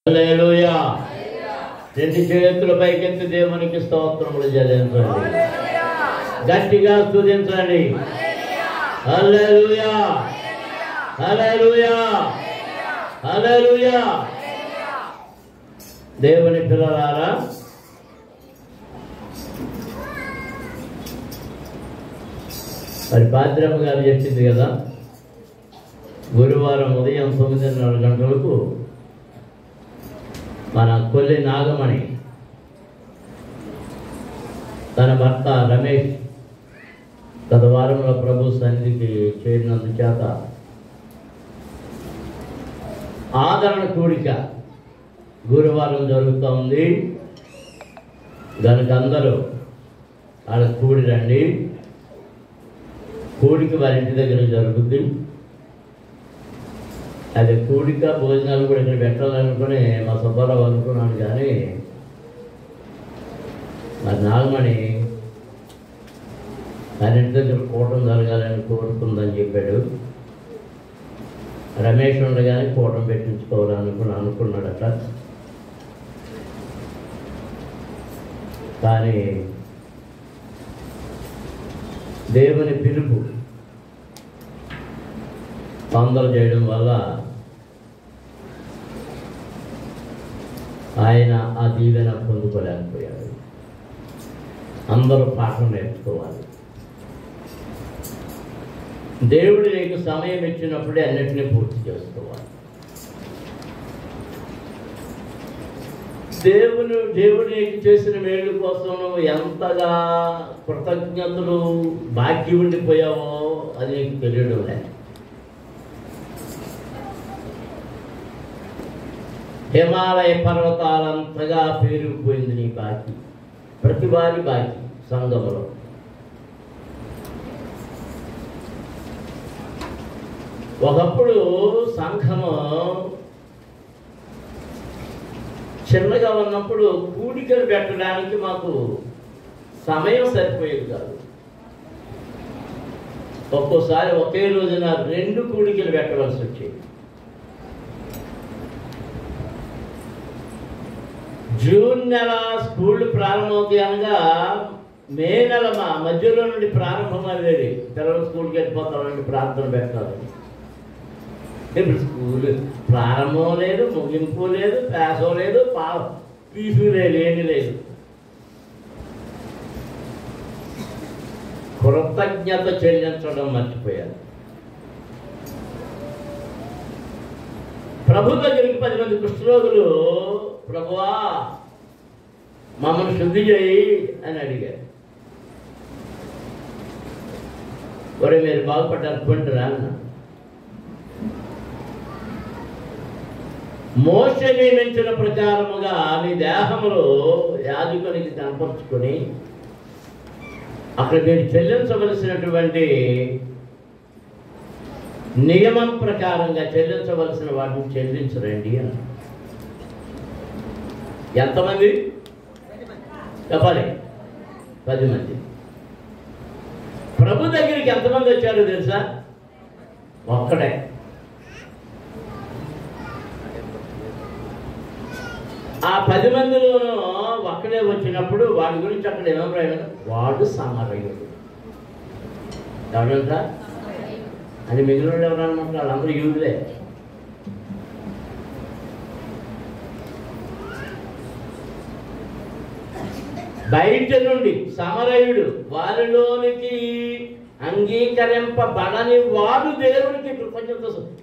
హల్లెలూయా. రెండు చేతుల పైకెత్తి దేవునికి స్తోత్రములు చెల్లించండి, గట్టిగా స్తుతించండి. హల్లెలూయా, హల్లెలూయా, హల్లెలూయా. దేవుని పిల్లలారా, మరి పాద్రమ్మ గారు చెప్పింది కదా, గురువారం ఉదయం 9:30 గంటలకు మన కొల్లి నాగమణి తన భర్త రమేష్ గత వారంలో ప్రభు సన్నిధికి చేరినందుచేత ఆదరణ కూడిక గురువారం జరుగుతూ ఉంది. దానికి అందరూ వాళ్ళ కూడి రండి. కూడిక వారి ఇంటి దగ్గర జరుగుద్ది. అది కూడిక భోజనాలు కూడా ఇక్కడ పెట్టాలనుకుని మా సుబ్బారావు అనుకున్నాను, కానీ మరి నాగమణి తన ఇంటి దగ్గర కూటం జరగాలని కోరుకుందని చెప్పాడు. రమేష్ ఉండగానే కూటం పెట్టించుకోవాలని అనుకున్నాడట. కానీ దేవుని పిలుపు తొందర చేయడం వల్ల ఆయన ఆ దీవెన పొందుకోలేకపోయాడు. అందరూ పాఠం నేర్చుకోవాలి. దేవుడు నీకు సమయం ఇచ్చినప్పుడే అన్నిటినీ పూర్తి చేసుకోవాలి. దేవుడు నీకు చేసిన మేలు కోసం నువ్వు ఎంతగా కృతజ్ఞతలు బాకీ ఉండిపోయావో అది నీకు తెలియడం లేదు. హిమాలయ పర్వతాలంతగా పేరుకుపోయింది నీ బాకీ, ప్రతి వారి బాకీ సంఘములో. ఒకప్పుడు సంఘము చిన్నగా ఉన్నప్పుడు కూడికలు పెట్టడానికి మాకు సమయం సరిపోయేది కాదు. ఒక్కోసారి ఒకే రోజున 2 కూడికలు పెట్టవలసి వచ్చేది. జూన్ నెల స్కూళ్ళు ప్రారంభమవుతాయి అనగా మే నెల మధ్యలో నుండి ప్రారంభమయ్యేది. పిల్లలు స్కూల్కి వెళ్ళిపోతామండి, ప్రార్థన పెట్టాలి. ఇప్పుడు స్కూల్ ప్రారంభం లేదు, ముగింపు లేదు, ప్యాసో లేదు, ఫీజు లేదు, ఏమీ లేదు. కృతజ్ఞత చెల్లించడం మర్చిపోయారు. ప్రభు దగ్గరికి 10 మంది కుష్ఠరోగులు, ప్రభువా మమ్మల్ని శుద్ధి చేయి అని అడిగారు. ఒరే మీరు బాగుపడ్డారు అనుకుంటారా అన్న. మోషే నియమించిన ప్రకారముగా నీ దేహములో యాజకునికి కనపరుచుకొని అక్కడ మీరు చెల్లించవలసినటువంటి నియమం ప్రకారంగా చెల్లించవలసిన వాటిని చెల్లించరండి అని. ఎంతమంది చెప్పాలి? 10 మంది. ప్రభు దగ్గరికి ఎంతమంది వచ్చారో తెలుసా? ఒక్కడే. ఆ 10 మందిలోనూ ఒక్కడే వచ్చినప్పుడు వాడి గురించి అక్కడ ఏమన్నా వాడు సమరయుడు. ఎవరంటా అని మిగిలిన ఎవరన్నమాట? వాళ్ళందరూ యూదులే. బయట నుండి సమరయుడు, వారిలోనికి అంగీకరింపబడని వాడు దేవునికి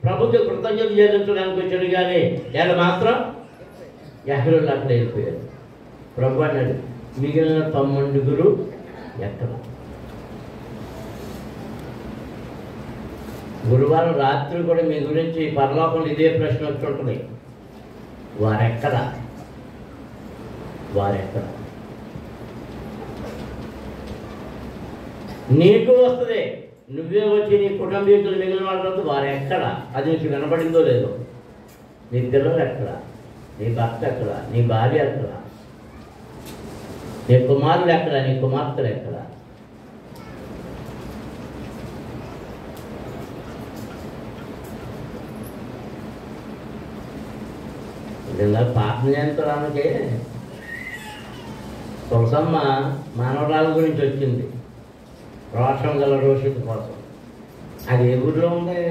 ప్రభుత్వ కృతజ్ఞత చెల్లించడానికి వచ్చాడు. కానీ వీళ్ళు మాత్రం ఎక్కడ అక్కడ వెళ్ళిపోయారు. ప్రభు అన్నాడు, మిగిలిన 9 ఎక్కడ? గురువారం రాత్రి కూడా మీ గురించి పరలోకంలో ఇదే ప్రశ్న వచ్చి ఉంటుంది. వారెక్కడ? వారెక్కడ? నీకు వస్తుంది, నువ్వే వచ్చి నీ కుటుంబీకులు మిగిలిన వాళ్ళతో వారెక్కడ? అది నీకు వినపడిందో లేదో. నీ పిల్లలు ఎక్కడ? నీ భర్త ఎక్కడ? నీ భార్య ఎక్కడ? నీ కుమారులు ఎక్కడ? నీ కుమార్తెలు ఎక్కడ? ఇలా పాపం చేయించడానికి తులసమ్మ మానవరాల గురించి వచ్చింది, రోషం గల రోషిత కోసం. అది ఏ ఊరిలో ఉంది?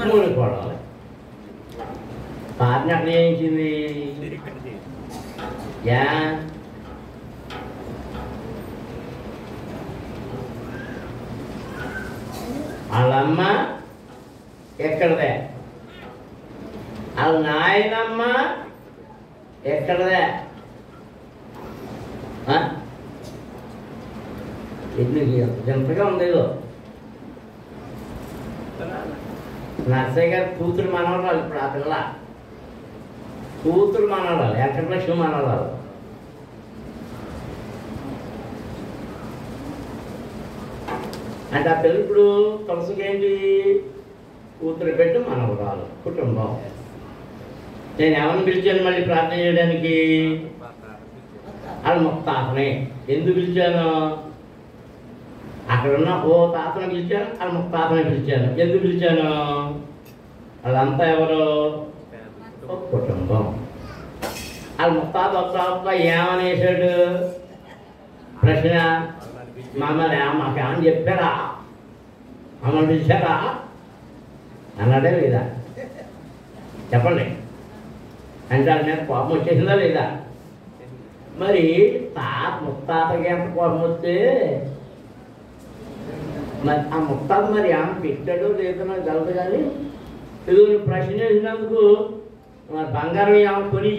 మూడికోడాలి. పాపని అక్కడ చేయించింది యా వాళ్ళమ్మ ఎక్కడదే, వాళ్ళ నాయనమ్మ ఎక్కడదే. ఎంతగా ఉండేదో నర్సయ్య గారు కూతురు మనవరాలు. ఇప్పుడు ఆ పిల్ల కూతురు మనవరాలు, వెంకటలక్ష్మి మనవరాలు. అంటే ఆ పిల్ల ఇప్పుడు తులసికి ఏంటి? కూతురు పెట్టి మనవరాలు, కుటుంబం. నేను ఏమని పిలిచాను మళ్ళీ ప్రార్థన చేయడానికి? వాళ్ళ ముక్తాతనే. ఎందుకు పిలిచాను? అక్కడున్న ఓ తాతను పిలిచాను, వాళ్ళ ముక్తాతనే పిలిచాను. ఎందుకు పిలిచాను? వాళ్ళంతా ఎవరు? కుటుంబం. వాళ్ళ ముక్తాత వస్తా ఏమనేసాడు? ప్రశ్న, మమ్మల్ని మాకేమని చెప్పారా? మమ్మల్ని పిలిచారా అన్నాడే లేదా? చెప్పండి. అంటే వాళ్ళ మీద కోపం వచ్చేసిందా లేదా? మరి ముత్తాతకి ఎంత కోపం వస్తే మరి ఆ ముత్తాత మరి ఏమన్నా పెట్టాడో లేదో నాకు తెలదు. కానీ ఇది ప్రశ్న చేసినందుకు మరి బంగారం ఏమన్నా కొని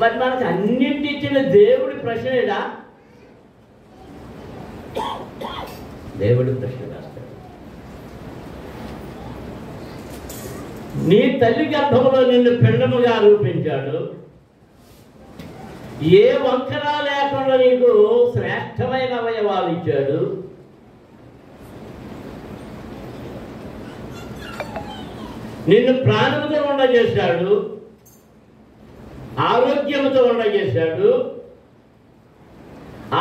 మరి మనకు అన్నింటి ఇచ్చిన దేవుడి ప్రశ్నేడా? దేవుడి ప్రశ్న రాస్తాడు. నీ తల్లి గర్భంలో నిన్ను పిండముగా రూపించాడు. ఏ వంకరా లేకుండా నీకు శ్రేష్టమైన అవయవాలు ఇచ్చాడు. నిన్ను ప్రాణముతో ఉండజేశాడు, ఆరోగ్యముతో ఉండజేశాడు.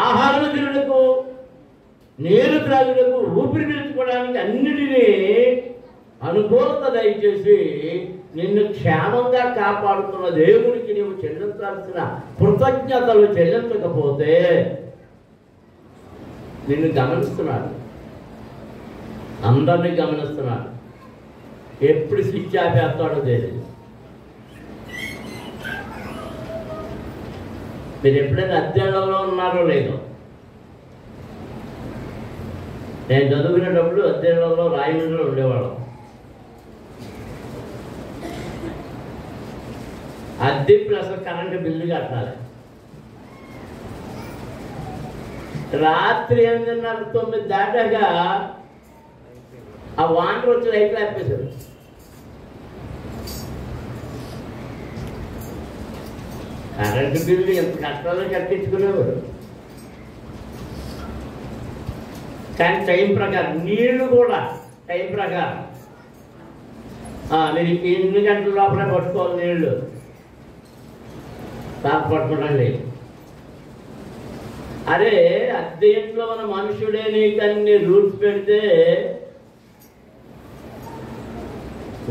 ఆహారం తినడకు, నీరు త్రాగుటకు, ఊపిరి పీల్చుకోవడానికి అన్నిటినీ అనుకూలత దయచేసి నిన్ను క్షేమంగా కాపాడుతున్న దేవుడికి నీవు చెల్లించాల్సిన కృతజ్ఞతలు చెల్లించకపోతే నిన్ను గమనిస్తున్నాడు, అందరినీ గమనిస్తున్నాడు. ఎప్పుడు స్విచ్ ఆపేస్తాడో తెలియదు. మీరు ఎప్పుడైనా అధ్యయనంలో ఉన్నారో లేదో? నేను చదువుకునేటప్పుడు అధ్యయనంలో రాయమండ్రిలో ఉండేవాళ్ళం. అద్దె ప్లస్ కరెంటు బిల్లు కట్టాలి. రాత్రి 8:30, 9 దాటాక ఆ వాటర్ వచ్చి లైట్లు ఆపేశారు. కరెంటు బిల్లు ఎంత కష్టాలు కట్టించుకునేవారు. కానీ టైం ప్రకారం నీళ్లు కూడా టైం ప్రకారం మీరు 8 గంటల లోపలే పట్టుకోవాలి నీళ్లు. పట్టుకోవడం లేదు. అరే అద్దె ఇంట్లో మన మనుషుడే నీకు అన్ని రూల్స్ పెడితే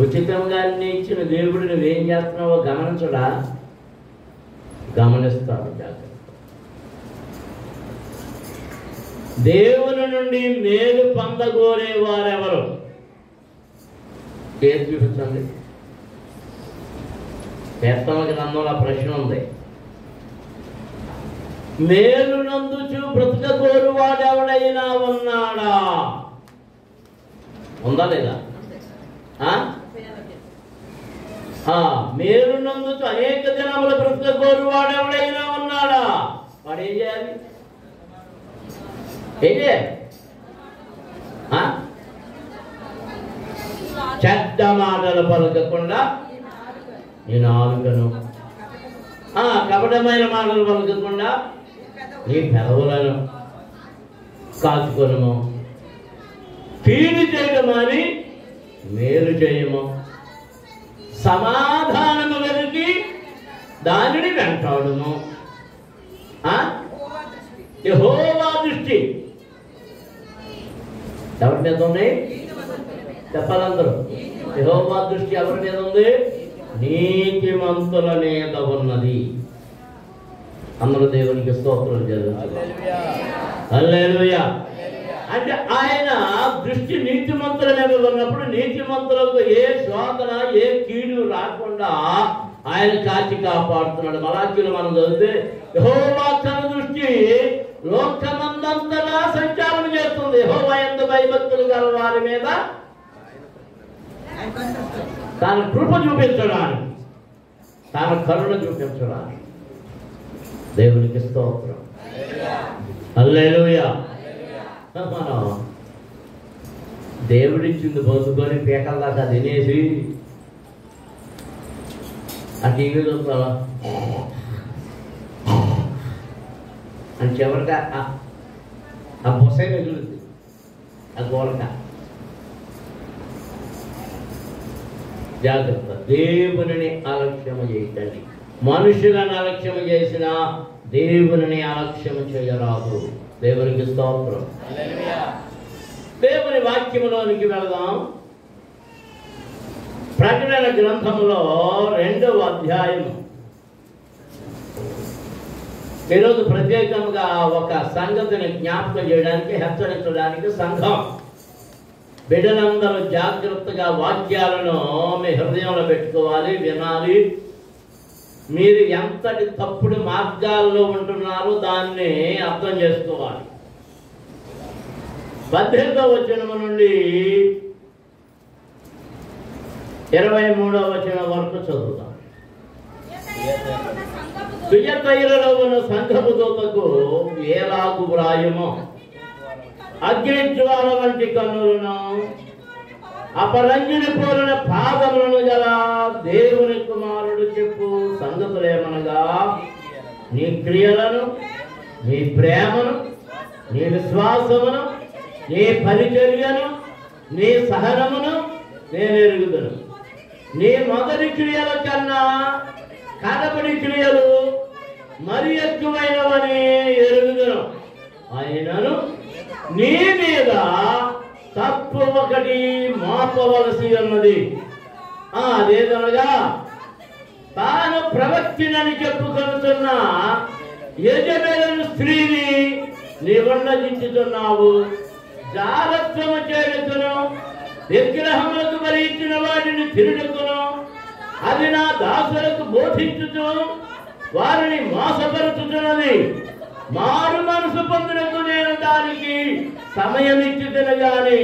ఉచితంగా అన్ని ఇచ్చిన దేవుడు నువ్వేం చేస్తున్నావో గమనించడా? గమనిస్తాడు. జాగ్రత్త. దేవుని నుండి మేలు పొందగోరే వారెవరు? ఏది చూపించండి. కీర్తన గ్రంథంలో ప్రశ్న ఉంది. మేలు నందుచు బ్రతుకగోరు వాడెవడైనా ఉన్నాడా? ఉందా లేదా? మేలు నందుచు అనేక దినముల బ్రతుకగోరు వాడెవడైనా ఉన్నాడా? వాడు ఏం చేయాలి? ఏం చేయాలి? చెడ్డ మాటలు పలకకుండా నీ నాలుకను, కపటమైన మాటలు పలకకుండా నీ పెదవులను కాచుకొనుము. కీడు చేయడము అని మేలు చేయము. సమాధానము వెతికి దానిని వెంటాడుము. యెహోవా దృష్టి ఎవరి మీద ఉంది? చెప్పాలందరూ. యెహోవా దృష్టి ఎవరి మీద ఉంది? నీతిమంతుల మీద ఉన్నది. అందరూ దేవునికి స్తోత్రం చెల్లించాలి. హల్లెలూయా. అంటే ఆయన దృష్టి నీతిమంతుల మీద ఉన్నప్పుడు నీతిమంతులకు ఏ శోధన ఏ కీడు రాకుండా ఆయన కాచి కాపాడుతున్నాడు. మలాకీలో మనం చదివితే యెహోవా తన దృష్టి లోకమందంతటా సంచారం చేస్తుంది. యెహోవా యందు భయభక్తులు గల వారి మీద తన కృప చూపించడానికి, తన కరుణ చూపించడానికి. దేవునికి స్తోత్రం. హల్లెలూయా. మనం దేవుడిచ్చింది పొందుకొని పీకల దాకా తినేసి ఆ టీవీ చూస్తావా అని చివరిగా ఆ బొసే మిగులుతుంది, ఆ గోడక. జాగ్రత్త. దేవుని అలక్ష్యము చేయటండి. మనుషులను అలక్ష్యం చేసిన దేవుని అలక్ష్యం చేయరాదు. దేవునికి స్తోత్రం. దేవుని వాక్యములోనికి వెళదాం. ప్రకటన గ్రంథములో 2వ అధ్యాయం. ఈరోజు ప్రత్యేకంగా ఒక సంగతిని జ్ఞాపకం చేయడానికి, హెచ్చరించడానికి సంఘం బిడ్డలందరూ జాగ్రత్తగా వాక్యాలను మీ హృదయంలో పెట్టుకోవాలి, వినాలి. మీరు ఎంతటి తప్పుడు మార్గాల్లో ఉంటున్నారో దాన్ని అర్థం చేసుకోవాలి. 18వ వచనం నుండి 23వ వచనం వరకు చదువుతాం. తుయతైరలో ఉన్న సంఘపు దూతకు ఏలాగు వ్రాయమో, అగ్నిజ్వాల వంటి కన్నులను, అపరంజుని పోలిన పాదములను గల దేవుని కుమారుడు చెప్పు సంగతులేమనగా, నీ క్రియలను, నీ ప్రేమను, నీ విశ్వాసమును, నీ పరిచర్యను, నీ సహనమును నేను ఎరుగుదును. నీ మొదటి క్రియల కన్నా కడపడి క్రియలు మరి ఎక్కువైనవని ఎరుగుదును. అయినను నీ మీద తప్పు ఒకటి మోపవలసి ఉన్నది. అదేదనగా, తాను ప్రవక్తినని చెప్పుకొనుతున్న యజబెలు స్త్రీని నీవుండజించుతున్నావు. జారత్వము చేయుటకును, విగ్రహములకు బలిచ్చిన వాటిని తిరుగుకును, అది నా దాసులకు బోధించుతూ వారిని మోసపరుచుతున్నది. మారు మనసు పొందినకు నేను దానికి సమయం ఇచ్చితేనే గాని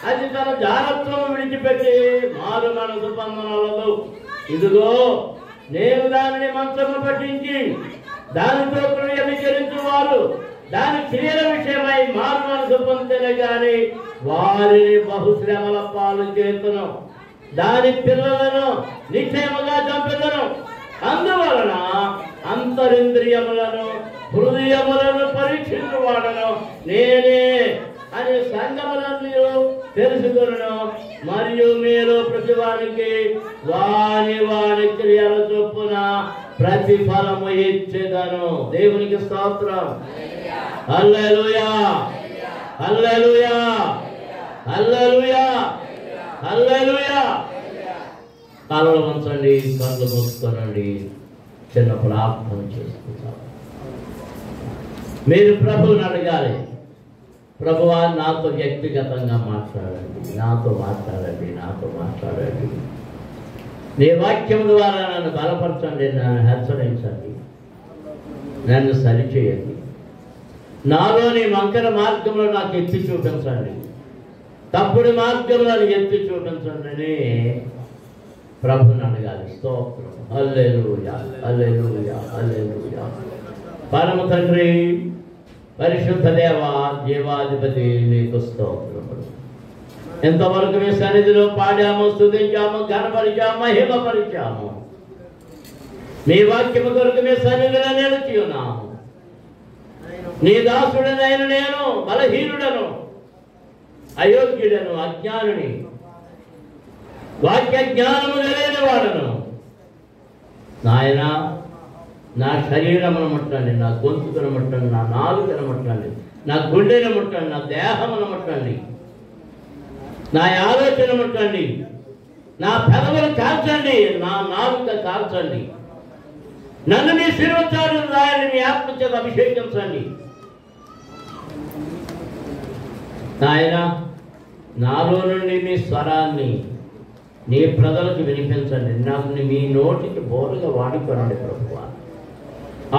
అది తన జాగ్రత్తను విడిచిపెట్టి మారు మనసు పొందనవలదు. ఇదిగో నేను దానిని మంచము పట్టించి దానితో వ్యభిచరించు వారు దాని క్రియల విషయమై మారు మనసు పొందితేనే గాని వారిని బహుశ్రమల పాలు చేతును, దాని పిల్లలను నిశ్చయముగా చంపెదను. అందువలన అంతరింద్రియములను హృదయములను పరీక్షించువాడను నేనే అని సంగములను తెలుసుకొను. మరియు మీరు ప్రతివానికి వాని వాని క్రియల చొప్పున ప్రతిఫలము ఇచ్చేదను. దేవునికి స్తోత్రం. హల్లెలూయా, హల్లెలూయా, హల్లెలూయా, హల్లెలూయా. కాలువలు వంచండి, కళ్ళు మూసుకోనండి, చిన్న ప్రార్థన చేసుకుంటాం. మీరు ప్రభువుని అడగాలి, ప్రభువా నాతో వ్యక్తిగతంగా మాట్లాడండి, నాతో మాట్లాడండి, నాతో మాట్లాడండి. నీ వాక్యం ద్వారా నన్ను బలపరచండి, నన్ను హెచ్చరించండి, నన్ను సరిచేయండి. నాలోని వంకర మార్గంలో నాకు ఎత్తి చూపించండి, తప్పుడు మార్గంలో ఎత్తి చూపించండి అని ప్రభుని అడగాలి. స్తోత్రం. హల్లెలూయా, హల్లెలూయా, హల్లెలూయా. పరమ తండ్రి, పరిశుద్ధ దేవ, జీవాధిపతి నీకు స్తోత్రములు. ఎంతవరకు మీ సన్నిధిలో పాడాము, స్తుతించాము, ఘనపరిచాము, మహిమపరిచాము. మీ వాక్యము కొరకు మీ సన్నిధిలో నిలిచి ఉన్నాము. నీ దాసుడనైన నేను బలహీనుడను, అయోగ్యుడను, అజ్ఞానుని, వాక్య జ్ఞానము లేని వాడను. నాయన, నా శరీరమును ముట్టండి, నా గొంతుకును ముట్టండి, నా నాలుకను ముట్టండి, నా గుండెను ముట్టండి, నా దేహమును ముట్టండి, నా ఆలోచన ముట్టండి, నా పెదవులు కాల్చండి, నా నాలుక కాల్చండి, నన్ను మీ శిరోచారు రాయని మీ ఆత్మ చేత అభిషేకించండి. నాయన, నాలో నుండి మీ స్వరాన్ని నీ ప్రజలకు వినిపించండి. నాకు మీ నోటికి బోరుగా వాడుకోనండి ప్రభువా.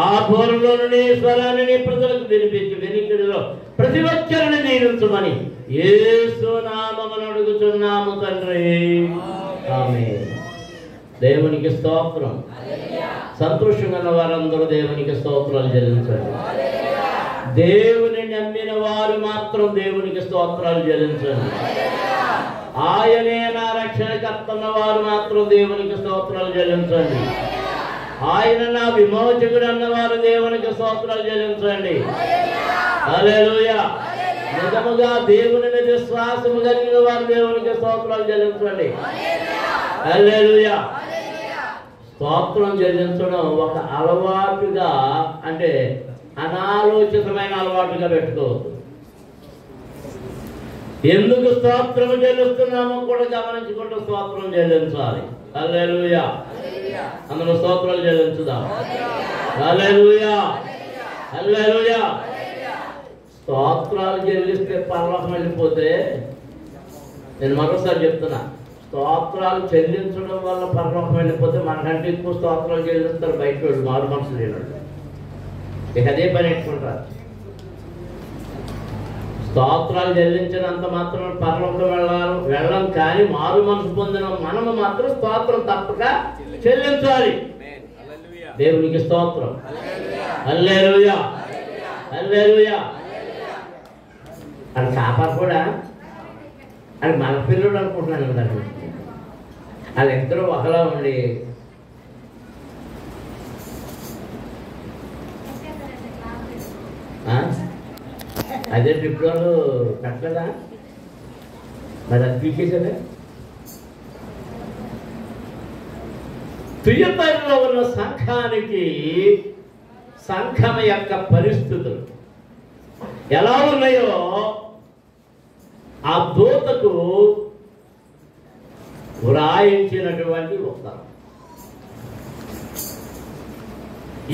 ఆ బోరులో నుండి స్వరాన్ని నీ ప్రజలకు వినిపించి వెనుకడిలో ప్రతి ఒక్కరిని దీవించమని యేసు నామమున అడుగుచున్నాము తండ్రి, ఆమేన్. దేవునికి స్తోత్రం. సంతోషంగా ఉన్న వారందరూ దేవునికి స్తోత్రాలు చెల్లించండి. దేవుని నమ్మిన వారు మాత్రం దేవునికి స్తోత్రాలు చెల్లించండి. ఆయనే నా రక్షణకర్త అన్న వారు మాత్రం దేవునికి స్తోత్రాలు చెల్లించండి. ఆయన నా విమోచకుడు అన్నవారు దేవునికి స్తోత్రాలు చెల్లించండి. హల్లెలూయా. నిజముగా దేవుని మీద విశ్వాసము కలిగిన వారు దేవునికి స్తోత్రాలు చెల్లించండి. హల్లెలూయా. స్తోత్రం చెల్లించడం ఒక అలవాటుగా, అంటే అనాలోచితమైన అలవాటుగా పెట్టుకోవద్దు. ఎందుకు స్తోత్రం చెల్లిస్తున్నామో కూడా గమనించుకుంటూ స్తోత్రం చెల్లించాలి. హల్లెలూయా. అందులో స్తోత్రాలు చెల్లించుదాం. హల్లెలూయా, హల్లెలూయా. స్తోత్రాలు చెల్లిస్తే పరలోకం వెళ్ళిపోతే, నేను మరోసారి చెప్తున్నా, స్తోత్రాలు చెల్లించడం వల్ల పరలోకం వెళ్ళిపోతే మనకంటే ఎక్కువ స్తోత్రాలు చెల్లిస్తారు బయట వాళ్ళు, మారు మనసు లేనట్టు. ఇక అదే పని పెట్టుకుంటారు. స్తోత్రాలు చెల్లించినంత మాత్రం పరలోకం వెళ్ళం, కానీ మారు మనసు పొందిన మనము మాత్రం స్తోత్రం తప్పక చెల్లించాలి. దేవునికి స్తోత్రం. హల్లెలూయా, హల్లెలూయా. అది కాపర్ కూడా అది మన పిల్లడు అనుకుంటున్నాను కదా. వాళ్ళిద్దరూ ఒకలా ఉండి అదే ట్రిప్ వాళ్ళు కట్టదా, మరి అది పీకేసాడే. తుయతైలో ఉన్న సంఘానికి సంఘం యొక్క పరిస్థితులు ఎలా ఉన్నాయో ఆ దూతకు వ్రాయించినటువంటి ఉత్తరం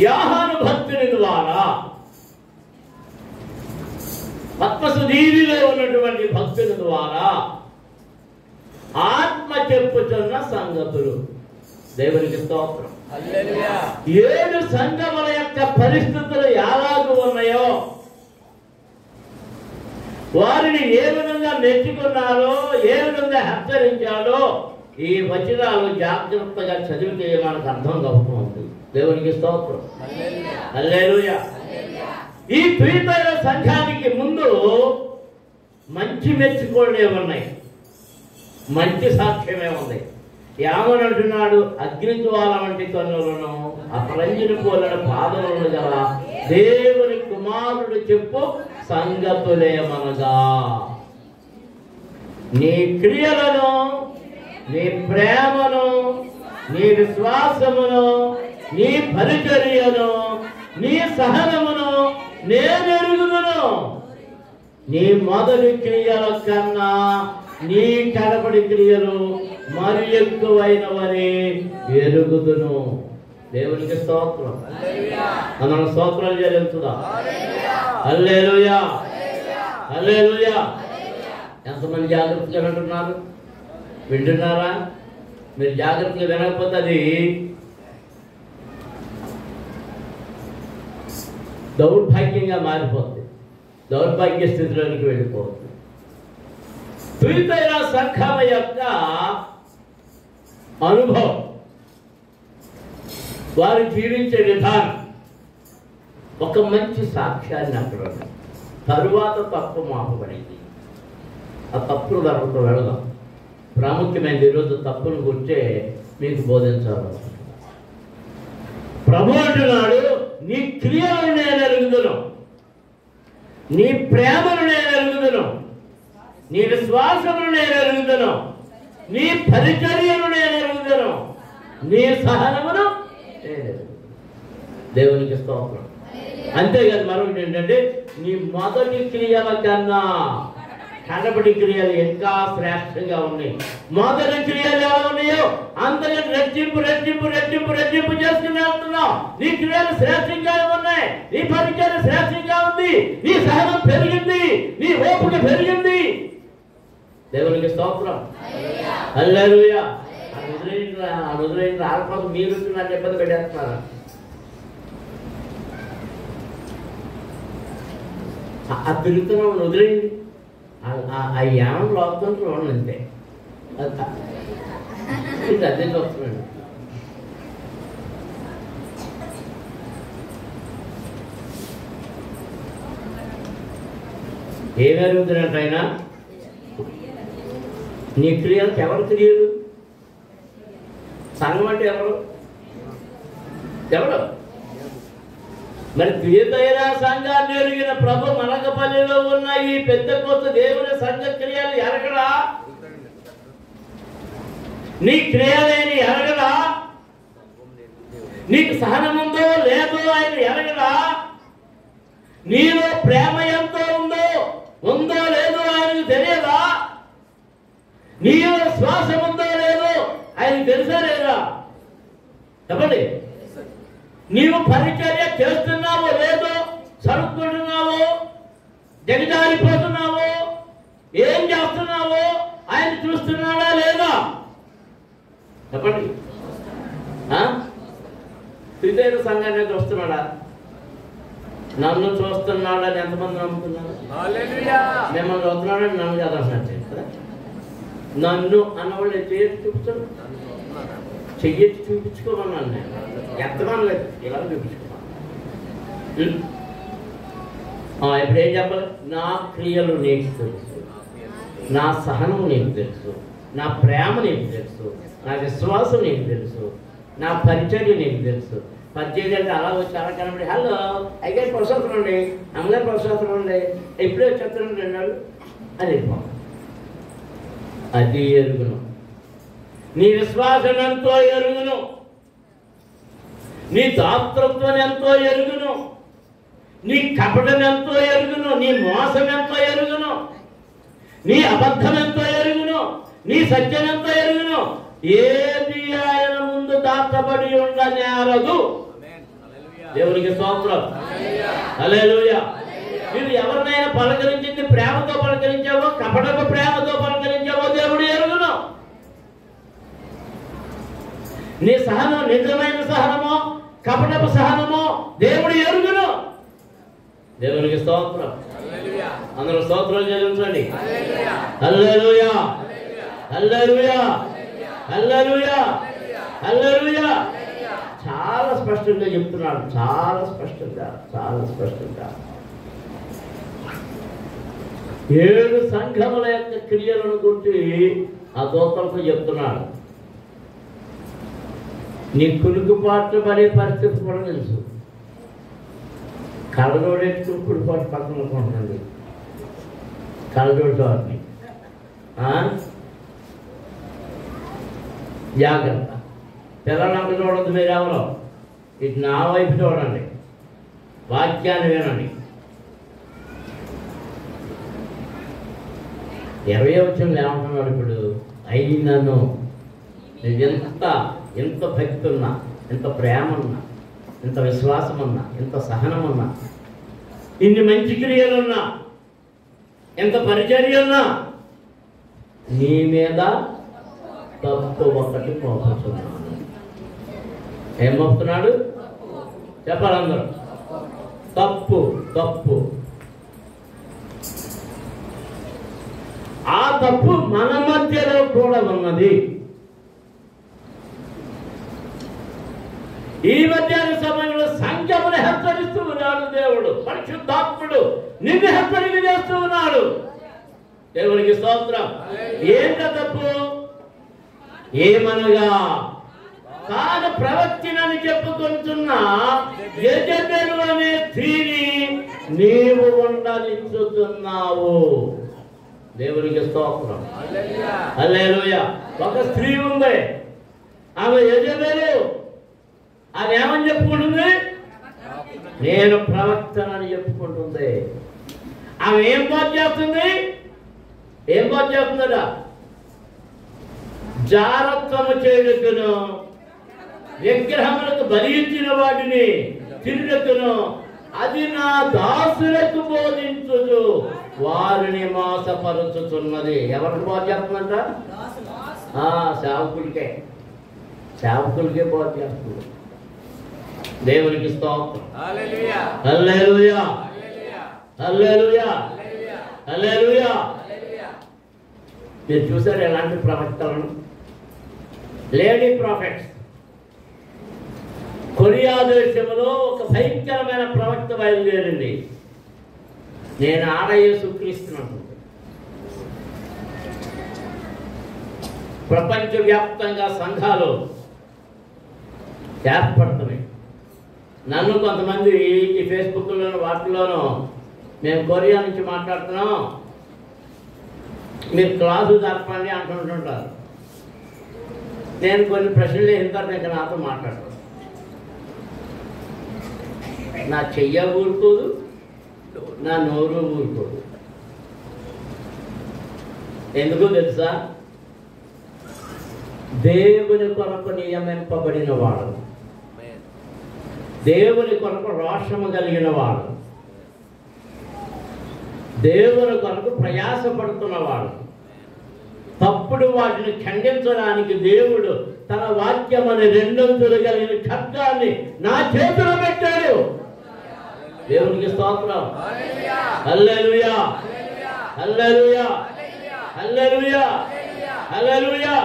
యోహాను భక్తుని ద్వారా పద్మసుదీవిలో ఉన్నటువంటి భక్తుల ద్వారా ఆత్మ చెప్పుచున్న సంగతులు. దేవునికి స్తోత్రం. 7 సంఘముల యొక్క పరిస్థితులు ఎలాగూ ఉన్నాయో, వారిని ఏ విధంగా మెచ్చుకున్నారో, ఏ విధంగా హెచ్చరించాడో ఈ వచనాలు జాగ్రత్తగా చదివితే మనకు అర్థం అవుతుంది. దేవునికి స్తోత్రం. హల్లెలూయా. ఈ తుయతైర సంఘానికి ముందు మంచి మెచ్చుకోళ్ళే ఉన్నాయి, మంచి సాక్ష్యమే ఉంది. ఏమని అంటున్నాడు? అగ్నిజ్వాల వంటి కన్నులను, అపరంజిని పోలిన పాదములను గల దేవుని కుమారుడు చెప్పు సంగతులేమనగా, నీ క్రియలను, నీ ప్రేమను, నీ విశ్వాసమును, నీ పరిచర్యను, నీ సహనమును నేను ఎరుగుదును. నీ మొదటి క్రియల కన్నా నీ కడపడి క్రియలు మరి ఎక్కువైనవని ఎరుగుదును. దేవునికి స్తోత్రం. మనం స్తోత్రాలు చెల్లించుదా. హల్లెలూయా, హల్లెలూయా. ఎంతమంది జాగ్రత్తగా వింటున్నారు? వింటున్నారా? మీరు జాగ్రత్తగా వినకపోతే అది దౌర్భాగ్యంగా మారిపోతుంది, దౌర్భాగ్య స్థితిలోనికి వెళ్ళిపోతుంది. తుయతైర సంఘం యొక్క అనుభవం, వారు జీవించే విధానం ఒక మంచి సాక్ష్యాన్ని అక్కడ తరువాత తప్పు మాపబడింది. ఆ తప్పులు వరకు వెళదాం. ప్రాముఖ్యమైనది ఈరోజు తప్పును గుర్చే మీకు బోధించాలి. ప్రభు అంటున్నాడు, నీ క్రియలను నేను ఎరుగుదును, నీ ప్రేమను నేను ఎరుగుదును, నీ విశ్వాసమును నేను ఎరుగుదును, నీ పరిచర్యను నేను ఎరుగుదును, నీ సహనమును నేను ఎరుగుదును. దేవునికి స్తోత్రం. అంతేకాదు మరొకటి ఏంటంటే నీ మొదటి క్రియల కన్నా కడపటి క్రియలు ఇంకా శ్రేష్టంగా ఉన్నాయి. మొదటి క్రియలు ఎలా ఉన్నాయో అంతగా రెట్టింపు రెట్టింపు రెట్టింపు రెట్టింపు చేసుకునే ఉంటున్నావు. నీ క్రియలు శ్రేష్టంగా ఉన్నాయి, నీ పరిచయం శ్రేష్టంగా ఉంది, నీ సహనం పెరిగింది, నీ ఓపిక పెరిగింది. దేవునికి స్తోత్రం. హల్లెలూయా. వదిలేయండి ఆడపోతే మీరు నాకు ఇబ్బంది పెట్టేస్తున్నారు. ఆ తిరుగుతున్న వదిలేయండి. ఆ యానం లోపంతో అంతే అదే చూస్తున్నాడు. ఏమి అడుగుతున్నట్టు ఆయన నీ క్రియలకు ఎవరు క్రియలు? సంఘం అంటే ఎవరు? మరి క్రియతైన సంఘాన్ని ఎరిగిన ప్రభు మనకపల్లిలో ఉన్న ఈ పెద్ద కొత్త దేవుని సంఘ క్రియలు ఎరగడా? నీ క్రియలేని ఎరగడా? నీకు సహనం ఉందో లేదో ఆయన ఎరగడా? నీలో ప్రేమ ఎంతో ఉందో లేదో ఆయనకు తెలియదా? నీలో శ్వాసం ఉందో లేదో ఆయనకు తెలుసా లేదా? చెప్పండి. నీవు పరిచర్య చేస్తున్నావో లేదో, సరుక్కుంటున్నావో, దిగజారిపోతున్నావో, ఏం చేస్తున్నావో ఆయన చూస్తున్నాడా లేదా? చెప్పండి. త్రితైన సంఘాన్ని చూస్తున్నాడా? నన్ను చూస్తున్నాడని ఎంతమంది నమ్ముతున్నారు? మిమ్మల్ని చూస్తున్నాడని నన్ను చదవసినట్టే కదా. నన్ను అన్నవాళ్ళు చేయొచ్చు చూపుతాడు, చెయ్యొచ్చు చూపించుకోమన్నాను నేను. ఎంతమంది లేదు ఇలా చూపించుకున్నాను. ఇప్పుడు ఏం చెప్పాలి? నా క్రియలు నీకు తెలుసు, నా సహనం నీకు తెలుసు, నా ప్రేమ నీకు తెలుసు, నా విశ్వాసం నీకు తెలుసు, నా పరిచర్య నీకు తెలుసు. పరిచర్య అంటే అలా వచ్చి అలా కనబడి హలో అయ్యారు ప్రశాంతం అండి, అమ్మగారు ప్రశాంతం అండి, ఎప్పుడే చెప్తానండి అన్నాడు అది అది ఎరుగును. నీ విశ్వాసం ఎంతో ఎరుగును, నీ దాతృత్వం ఎంతో ఎరుగును, నీ కపటం ఎంతో ఎరుగును, నీ మోసం ఎంతో ఎరుగును, నీ అబద్ధం ఎంతో ఎరుగును, నీ సత్యం ఎంతో ఎరుగును. ఏది ఆయన ముందు దాచబడి ఉండనేరదు. దేవునికి స్తోత్రం. హల్లెలూయా. మీరు ఎవరినైనా పలకరించింది ప్రేమతో పలకరించావో, కపటపు ప్రేమతో పలకరించావో దేవుడు ఎరుగును. నీ సహనం నిజమైన సహనమో కపటపు సహనమో దేవుడు ఎరుగును. దేవునికి స్తోత్రం. అందరూ స్తోత్రాలు చెల్లించండి. హల్లెలూయా, హల్లెలూయా, హల్లెలూయా, హల్లెలూయా. చాలా స్పష్టంగా చెప్తున్నాడు, చాలా స్పష్టంగా, చాలా స్పష్టంగా. 7 సంఘముల యొక్క క్రియలను గురించి ఆ దూతలతో చెప్తున్నాడు. నీ కులుకుపాట్లు పడే పరిస్థితి కూడా తెలుసు. కళ్ళజోడేట్టుకుని కుడిపాటు పక్కన ఉంటుందండి, కళ్ళజోడు వారిని జాగ్రత్త. పిల్లలంతా చూడద్దు మీరు ఎవరో, ఇటు నా వైపు చూడండి, వాక్యాన్ని వినండి. 20వ వచనంలో ఏమంటున్నాడు ఇప్పుడు? అయినను ఎంత భక్తి ఉన్నా, ఎంత ప్రేమ ఉన్నా, ఎంత విశ్వాసం ఉన్నా, ఎంత సహనం ఉన్నా, ఇన్ని మంచి క్రియలున్నా, ఎంత పరిచర్య ఉన్నా, నీ మీద తప్పు ఒకటి మోపుతున్నాడు. ఏం మోపుతున్నాడు? చెప్పాలి అందరూ. తప్పు. తప్పు. ఆ తప్పు మన మధ్యలో కూడా ఉన్నది. ఈ మధ్యాహ్న సమయంలో సంఖ్యమును హెచ్చరిస్తూ ఉన్నాడు దేవుడు. పరిశుద్ధాత్ముడు నిన్ను హెచ్చరిక చేస్తూ ఉన్నాడు. దేవునికి స్తోత్రం. ఏంట తప్పు? ఏమనగా తాను ప్రవక్తినని చెప్పుకుంటున్న యెజెబెలు అనే స్త్రీని నీవు ఉండనిచ్చుతున్నావు. దేవునికి స్తోత్రం. హల్లెలూయా. ఒక స్త్రీ ఉంది, ఆమె యెజెబెలు. ఆమె ఏమని చెప్పుకుంటుంది? నేను ప్రవక్తనని చెప్పుకుంటుంది. ఆమె ఏం బోధ చేస్తుంది? ఏం బోధ చేస్తుందట? జారత్వము చేయుటకును, విగ్రహములకు బలి ఇచ్చిన వాటిని తిరుగుటకును, అది నా దాసులకు బోధించుచు వారిని మోసపరుచుతున్నది. ఎవరికి బోధ చేస్తుందంట? సేవకులకే. సేవకులకే బోధ చేస్తుంది. దేవునికి స్తోత్రం. హల్లెలూయా, హల్లెలూయా, హల్లెలూయా, హల్లెలూయా. మీరు చూసారు ఎలాంటి ప్రవక్తలను? Lady profits. కొరియా దేశంలో ఒక భయంకరమైన ప్రవక్త బయలుదేరింది. నేను ఆడ యేసుక్రీస్తును. ప్రపంచవ్యాప్తంగా సంఘాలు ఏర్పడుతున్నాయి. నన్ను కొంతమంది ఈ ఫేస్బుక్లోను వాటిలోనూ మేము కొరియా నుంచి మాట్లాడుతున్నాం, మీరు క్లాసు జరపండి అంటుంటుంటారు. నేను కొన్ని ప్రశ్నలు వేసిన తర్వాత ఇంకా నాతో మాట్లాడతాను. నా చెయ్య ఊరుకోదు, నా నోరు ఊరుకోదు. ఎందుకో తెలుసా? దేవుని కొరకు నియమింపబడిన వాడు, దేవుని కొరకు రోషము కలిగిన వాడు, దేవుని కొరకు ప్రయాసపడుతున్నవాడు, తప్పుడు వాటిని ఖండించడానికి దేవుడు తన వాక్యం అనే రెండొంతులు కలిగిన ఖడ్గాన్ని నా చేతిలో పెట్టాడు. దేవునికి స్తోత్రం. హల్లెలూయా, హల్లెలూయా, హల్లెలూయా, హల్లెలూయా.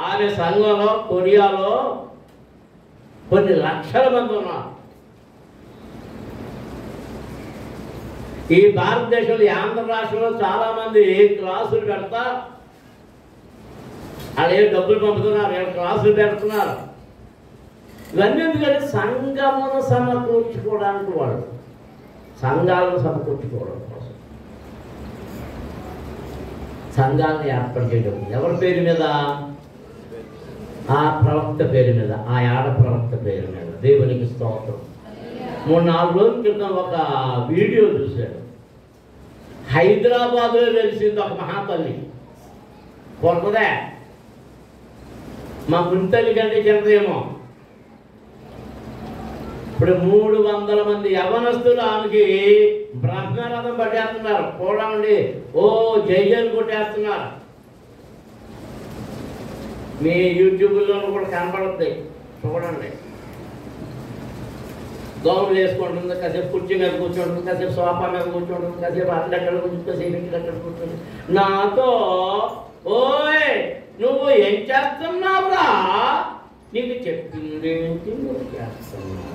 ఆమె సంఘంలో కొరియాలో కొన్ని లక్షల మంది ఉన్నారు. ఈ భారతదేశంలో ఆంధ్ర రాష్ట్రంలో చాలా మంది క్లాసులు పెడతా, వాళ్ళు ఏం డబ్బులు పంపుతున్నారు, ఏం క్లాసులు పెడుతున్నారు. ఇవన్నీ ఎందుకంటే సంఘమును సమకూర్చుకోవడానికి, వాళ్ళు సంఘాలను సమకూర్చుకోవడం కోసం సంఘాలను ఏర్పాటు చేయడం. ఎవరి పేరు మీద? ఆ ప్రవక్త పేరు మీద, ఆ ఆడ ప్రవక్త పేరు మీద. దేవునికి స్తోత్రం. 3-4 రోజుల క్రితం ఒక వీడియో చూశాడు. హైదరాబాద్లో వెలిసింది ఒక మహాతల్లి. కొరకదే, మా గుంతల్లి కంటే చిన్నదేమో. ఇప్పుడు 300 మంది యవనస్తులు ఆమెకి బ్రహ్మరథం పట్టేస్తున్నారు. చూడండి, ఓ జైలు కొట్టేస్తున్నారు. మీ యూట్యూబ్లోనూ కూడా కనపడుతుంది, చూడండి. గౌన్లు వేసుకుంటుంది, కాసేపు కుర్చీ మీద కూర్చుంటుంది, కాసేపు సోఫా మీద కూర్చుంటుంది, కాసేపు అక్కడెక్కడ కూర్చుంటుంది, కాసేపు ఇక్కడ కూర్చుంటుంది. నాతో, ఓయ్ నువ్వు ఏం చేస్తున్నావురా, నీకు చెప్పింది నువ్వు చేస్తున్నావు.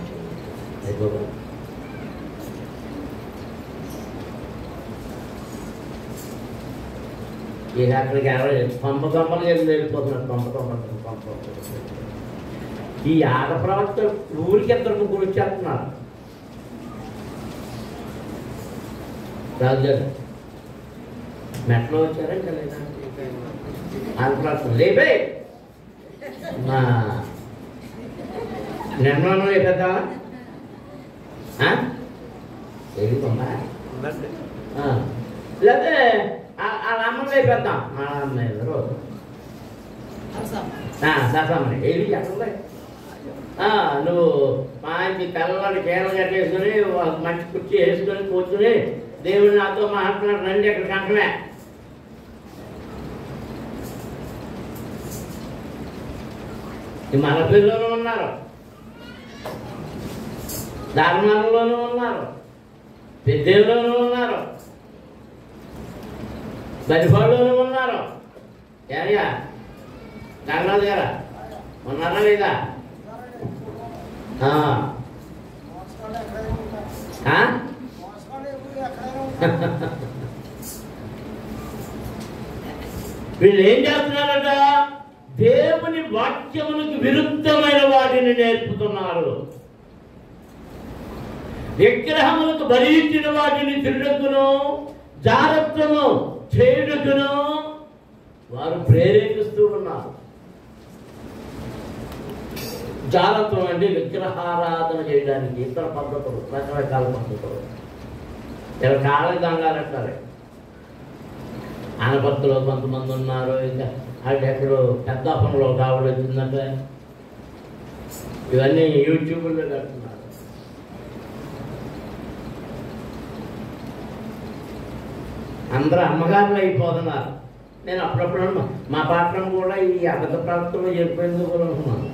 ఇక అక్కడికి పంపలు వెళ్ళిపోతున్నారు. ఈ ఆడ ప్రవక్త ఊరికి 2-3 వచ్చేస్తున్నారు. రాజుగారు మెట్లో వచ్చారా? ఇంకా లేదా? అనుకున్నాను లేపే మా నిర్మాణం అయిపోద్దా? లేకపోతే వాళ్ళ అమ్మని అయిపోద్దాం. మా అమ్మాయి రోజు సరసమ్మని ఏది ఎక్కడ నువ్వు మా ఇంటి తెల్లవాడి కేరళ కట్టేసుకుని మంచి కుర్చీ వేసుకొని కూర్చుని దేవుడు నాతో మాట్లాడుతున్నాడు, రండి ఎక్కడ కంటమే. మన పిల్లలోనూ ఉన్నారు, ధర్మాలలోనూ ఉన్నారు, పెద్దలోనూ ఉన్నారు, బలిపాడులోనూ ఉన్నారు. ఏరియా నాగరాజు గారా ఉన్నారా లేదా? వీళ్ళు ఏం చేస్తున్నారట? దేవుని వాక్యములకు విరుద్ధమైన వాటిని నేర్పుతున్నారు. విగ్రహములకు బలి ఇచ్చిన వాటిని తిరుగును, జాగ్రత్తను చేయుటకును వారు ప్రేరేపిస్తూ ఉన్నారు. జాలత్వం అంటే విగ్రహారాధన చేయడానికి ఇతర పద్ధతులు, రకరకాల పద్ధతులు. ఇలా కాళ్ళకి దండాలు అంటారు. ఆనపత్తులో కొంతమంది ఉన్నారు. ఇంకా అది ఎక్కడో పెద్దాపంలో ఒక ఆవిడ వచ్చిందంటే ఇవన్నీ యూట్యూబ్లో కడుతున్నారు. అందరూ అమ్మగారులు అయిపోతున్నారు. నేను అప్పుడప్పుడు మా పాఠం కూడా ఈ అబద్ధ ప్రాంతంలో చెప్పేందుకు కూడా అనుకున్నాను.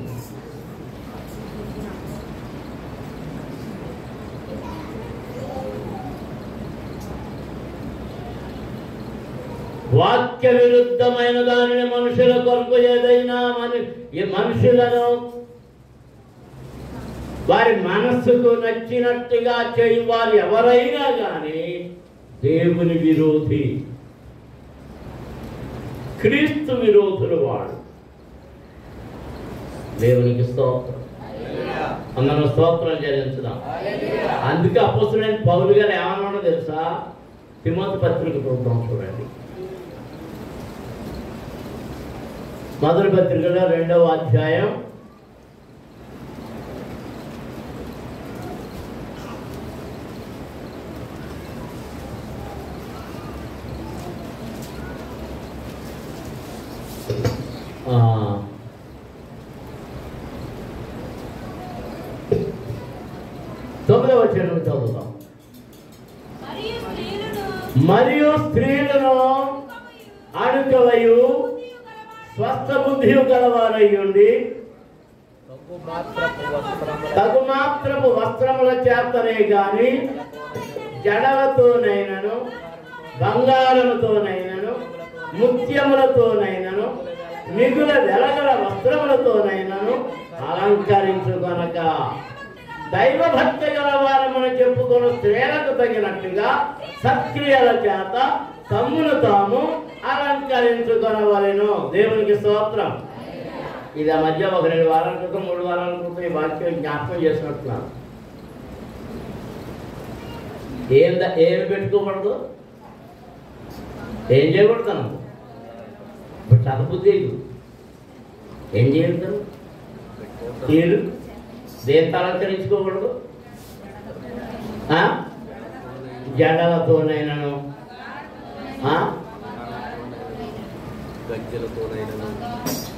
వాక్య విరుద్ధమైన దానిని మనుషుల కొరకు ఏదైనా మనుషులను వారి మనస్సుకు నచ్చినట్టుగా చేయువారు ఎవరైనా కానీ దేవుని విరోధి, క్రీస్తు విరోధులు వాడు. దేవునికి స్తోత్రం. అందరం స్తోత్రం చెల్లించుదాం. అందుకే అపోస్తలుడైన పౌలు గారు ఏమన్నాడో తెలుసా? తిమోతి పత్రిక చూద్దాం, చూడండి. మొదటి పత్రికలో 2వ అధ్యాయం 9వ వచనం చదువుతాం. మరియు స్త్రీలను అణుకవయు స్వస్థ బుద్ధియు గలవారయ్యుండి తగు మాత్రపు వస్త్రముల చేతనే గాని జడలతోనైనను బంగారముతోనైనను ముత్యములతోనైనను మిగుల వెలగల వస్త్రములతోనైనను అలంకరించుకొనక దైవభక్తి గలవారమని చెప్పుకొని స్త్రీలకు తగినట్టుగా సత్క్రియల చేత తమ్మును తాము అలంకరించుకొనవలెను. దేవునికి స్తోత్రం. ఇది ఆ మధ్య ఒక 2 వారాల క్రితం 3 వారాల క్రితం ఈ వాక్యం జ్ఞాపకం చేసినట్టున్నాను. ఏమి పెట్టుకోకూడదు, ఏం చేయకూడతాను, ఇప్పుడు చదబుద్ధి ఏం చేయగలుగుతారు? తీరు దేంతో అలంకరించుకోకూడదు? జడలతోనైనను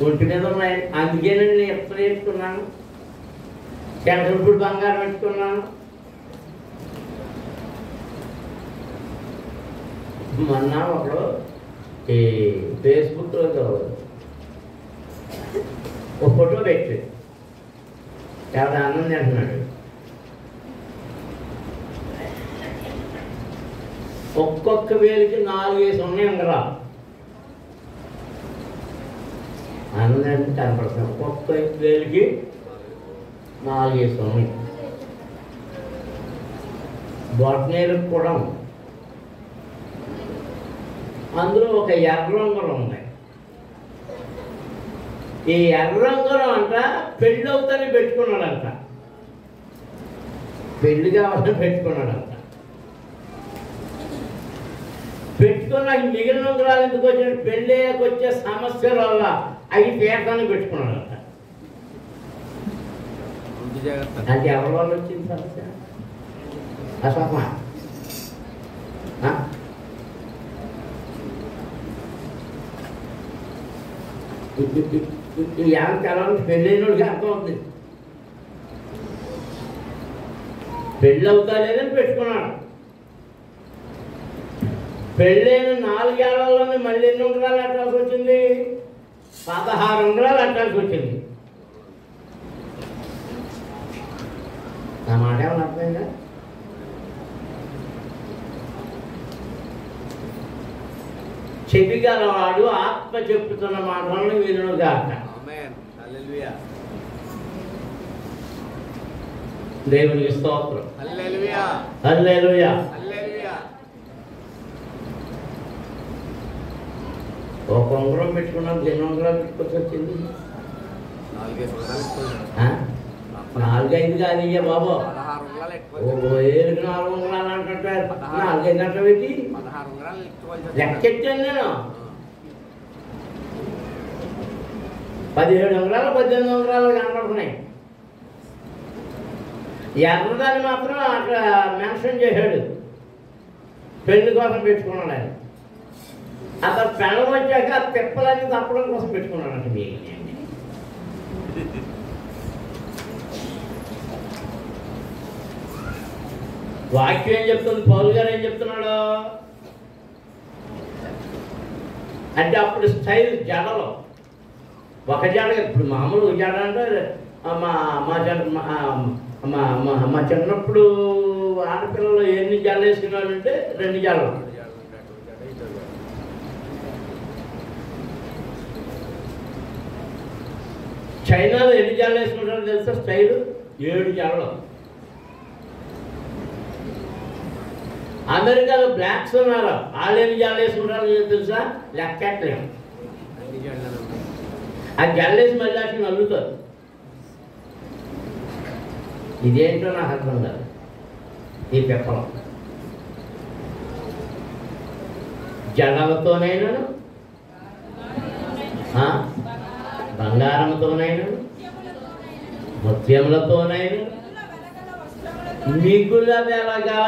ఒంటి మీద ఉన్నాయి. అందుకేనండి నేను ఎప్పుడు పెట్టుకున్నాను, చెడకుడు బంగారం పెట్టుకున్నాను. మొన్న ఒకడు ఈ ఫేస్బుక్లో ఒక ఫోటో పెట్టి ఎవరు ఆనందం అంటున్నాడు. ఒక్కొక్క వేలికి 4 ఉన్నాయి ఉండరా ఆనందాన్ని కనపడుతున్నాం. ఒక్కొక్క వేలికి 4 ఉన్నాయి. బొటనేలకు కూడా అందులో ఒక ఎర్ర ఉంగరం ఉంది. ఈ ఎర్ర ఉంగరం అంట పెళ్ళి అవుతానే పెట్టుకున్నాడంట, పెళ్లి కావాలని పెట్టుకున్నాడంట. పెట్టుకున్న మిగిలిన ఉంగరాలు ఎందుకు వచ్చిన పెళ్ళికి వచ్చే సమస్యల వల్ల అవి తీర్థాన్ని పెట్టుకున్నాడంట. అంటే ఎవరి వల్ల వచ్చింది సమస్య? అసమా ఈ కాలం పెళ్ళైనోడికి అర్థం అవుతుంది. పెళ్ళి అవుతా లేదని పెట్టుకున్నాడు. పెళ్ళైన 4 ఏళ్లలోనే మళ్ళీ ఎన్ని ఉంగరాలు అట్టాల్సి వచ్చింది? 16 ఉంగరాలు అట్టాల్సి వచ్చింది. నా మాట ఏమన్నా అర్థమైందా? చెవిగలవాడు ఆత్మ చెప్పుతున్న మాటలను వినుగాక. దేవునికి స్తోత్రం. హల్లెలూయా. ఒక ఉంగరం పెట్టుకున్నాం, 2 ఉంగరాలు పెట్టుకోవచ్చు వచ్చింది. 4-5 కాదయ్యా బాబు, 4 ఉంగరాలు అంటుంటారు. 4-5 గంటలు పెట్టి లెక్కెట్టాను నేను. 17 ఉంగరాలు 18 ఉంగరాలు కనపడుతున్నాయి. ఎర్రదాన్ని మాత్రం అక్కడ మెన్షన్ చేశాడు, పెళ్లి కోసం పెట్టుకున్నాడు ఆయన. అతను పెళ్ళం వచ్చాక తిప్పలన్నీ తప్పడం కోసం పెట్టుకున్నాడు అంటే మీకు. వాక్యం ఏం చెప్తుంది, పౌలు గారు ఏం చెప్తున్నాడు అంటే అప్పుడు స్టైల్ జడలో ఒక జడ, ఇప్పుడు మామూలు జడ అంటే మా చిన్నప్పుడు ఆడపిల్లలు ఎన్ని జడలు వేసుకున్నాడు అంటే 2 జడలు. చైనాలో ఎన్ని జడలు వేసుకుంటారో తెలుసా స్టైల్? 7 జడలు. అమెరికాలో బ్లాక్స్ ఉన్నారు, వాళ్ళు ఎన్ని జడలు వేసుకుంటారో తెలుసా? లెక్కట్లేము. ఆ జడలేసి మళ్ళీ అట్లా నల్లుతారు. ఇదేంటో నాకు అర్థం కాదు ఈ పెప్పలం. జడలతోనైనాను, బంగారంతోనైనాను, ముత్యములతోనైనా, మిగుల వెలగల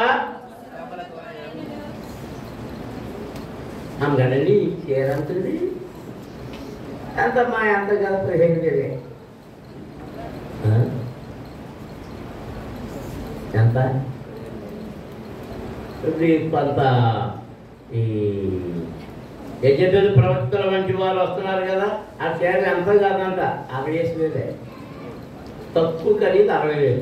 కదండి చీరంతుంది అంత మా అంత కదా 15,000 ఎంత కొంత ఈ యజబెలు ప్రవక్తల వంటి వారు వస్తున్నారు కదా, ఆ చీర ఎంత కాదంట 60,000, తక్కువ ఖరీదు 60,000.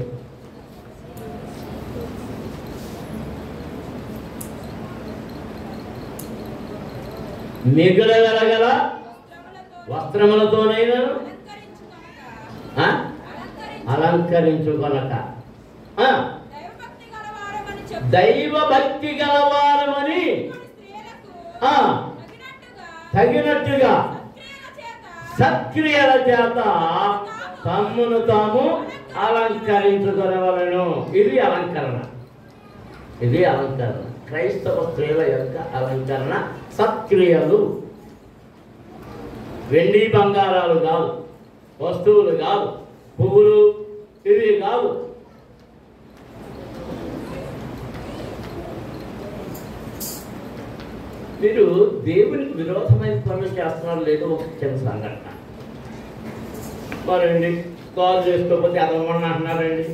మిగుల వెలగల వస్త్రములతోనైనా అలంకరించుకొనక దైవ భక్తి గలవారమని తగినట్టుగా సత్క్రియల చేత తమ్మును తాము అలంకరించుకొనవలెను. ఇది అలంకరణ, ఇది అలంకరణ. క్రైస్తవ స్త్రీల యొక్క అలంకరణ సత్క్రియలు. వెండి బంగారాలు కాదు, వస్తువులు కాదు, పువ్వులు ఇవి కాదు. మీరు దేవునికి విరోధమైన పనులు చేస్తున్నారు లేదో ఒక చిన్న సంఘటన. మరండి కాల్ చేసుకోకపోతే అదమ్మని అంటున్నారండి,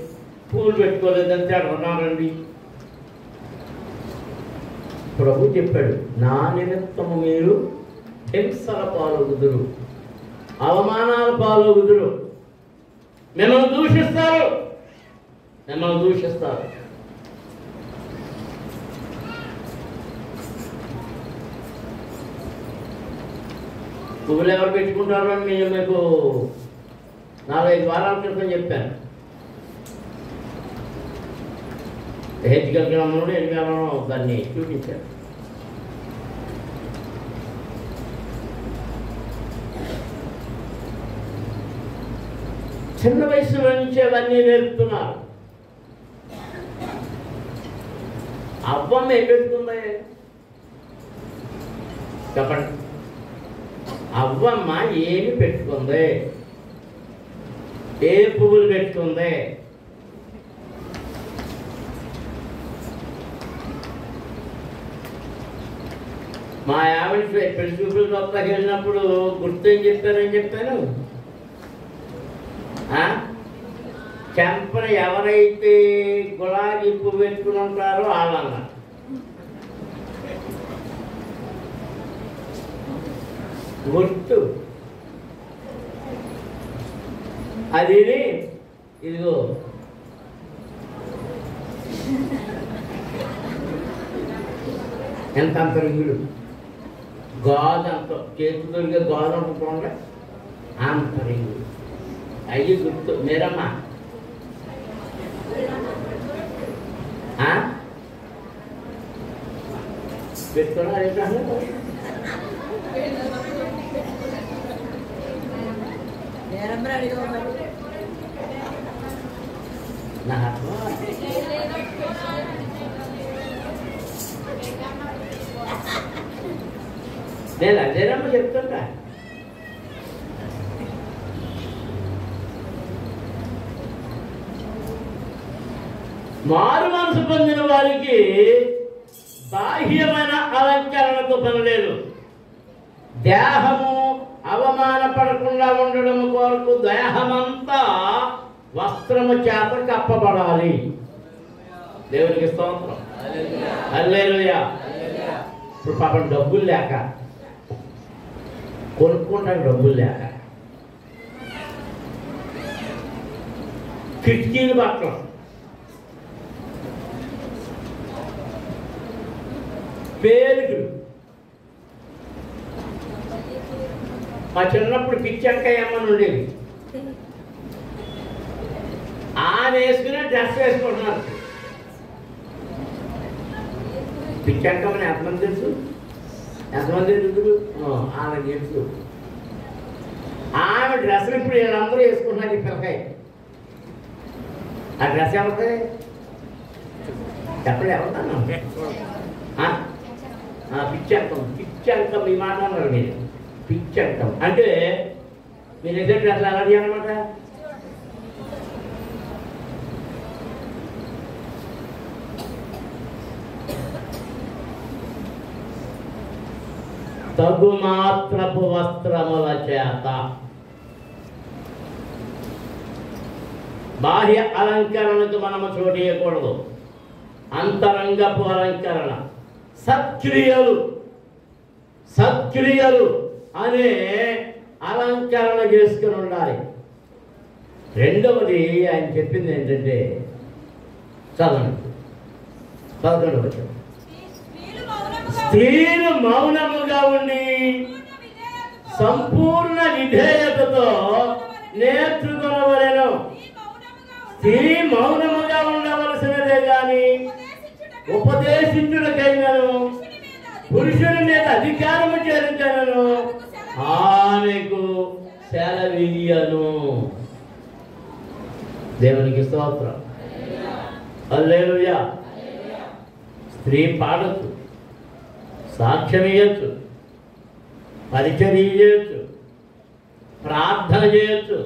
పూలు పెట్టుకోలేదని అన్నారండి. ప్రభు చెప్పాడు, నా నిమిత్తము మీరు హింసల పాలగుదురు, అవమానాల పాలగుదురు, మిమ్మల్ని దూషిస్తారు, మిమ్మల్ని దూషిస్తారు. పువ్వులు ఎవరు పెట్టుకుంటారో అని నేను మీకు 4-5 వారాల క్రితం చెప్పాను. హెచ్కల్ గ్రామంలో 8 దాన్ని చూపించాను. చిన్న వయసులో నుంచి అవన్నీ నేర్పుతున్నారు. అవ్వమ్మ ఏం పెట్టుకుంది చెప్పండి? అవ్వమ్మ ఏమి పెట్టుకుంది? ఏ పువ్వులు పెట్టుకుంది? మా ఆవిడ పెళ్లి చూపులు కొత్తగా వెళ్ళినప్పుడు గుర్తు ఏం చెప్పాను? చెంపన ఎవరైతే గులాబీ పువ్వు పెట్టుకుని ఉంటారో వాళ్ళన్న. గుర్తు అది. ఇదిగో ఎంత అంతరింగుడు గాజు, అంత చేతి దొరికే గాజు అనుకోండి, అంతరింగుడు అయ్యి గుర్తు. మీరమ్మా పెట్టుకున్నారు నా నేను అదేనమ్మా చెప్తుంటా. మారు మనసు పొందిన వారికి బాహ్యమైన అలంకరణతో పని లేదు. దేహము అవమానపడకుండా ఉండడం కొరకు దేహమంతా వస్త్రము చేత కప్పబడాలి. దేవునికి స్తోత్రం. హల్లెలూయా. ఇప్పుడు పాపం డబ్బులు లేక కొనుక్కుంటానికి డబ్బులు లేక కిటికీలు బట్టలు, పేరుకులు. మా చిన్నప్పుడు పిచ్చంకయ్యమ్మని ఉండేది. ఆమె వేసుకునే డ్రెస్ వేసుకుంటున్నారు. పిచ్చంకమ్మని ఎంతమంది తెలుసు? ఎంతమంది తెలుసు? ఆమె తెలుసు. ఆమె డ్రెస్సులు ఇప్పుడు వీళ్ళందరూ వేసుకుంటున్నారు. ఈ పిల్లకాయ ఆ డ్రెస్ ఎవరితే చెప్పండి, ఎవరుతాను? పిచ్చంకం. పిచ్చంకం ఈ మాట అన్నారు మీరు. పిచ్చంకం అంటే మీరు ఏదో డ్రెస్లు అలాంటి అనమాట. తగుమాత్రపు వస్త్రముల చేత బాహ్య అలంకరణకు మనము చోటియకూడదు. అంతరంగపు అలంకరణ, సత్క్రియలు, సత్క్రియలు అనే అలంకరణ చేసుకుని ఉండాలి. రెండవది ఆయన చెప్పింది ఏంటంటే, చదవండి 11వ వచనం. స్త్రీలు మౌనముగా ఉండి సంపూర్ణ విధేయతతో నేర్చుకునవలెను. స్త్రీ మౌనముగా ఉండవలసినదే గాని ఉపదేశించుటకైనను పురుషుని మీద అధికారము చేరించను ఆమెకు సెలవియ్యను. దేవునికి స్తోత్రం. హల్లెలూయా. స్త్రీ పాడచ్చు, సాక్ష్యం ఇయ్యచ్చు, పరిచర్య చేయొచ్చు, ప్రార్థన చేయొచ్చు,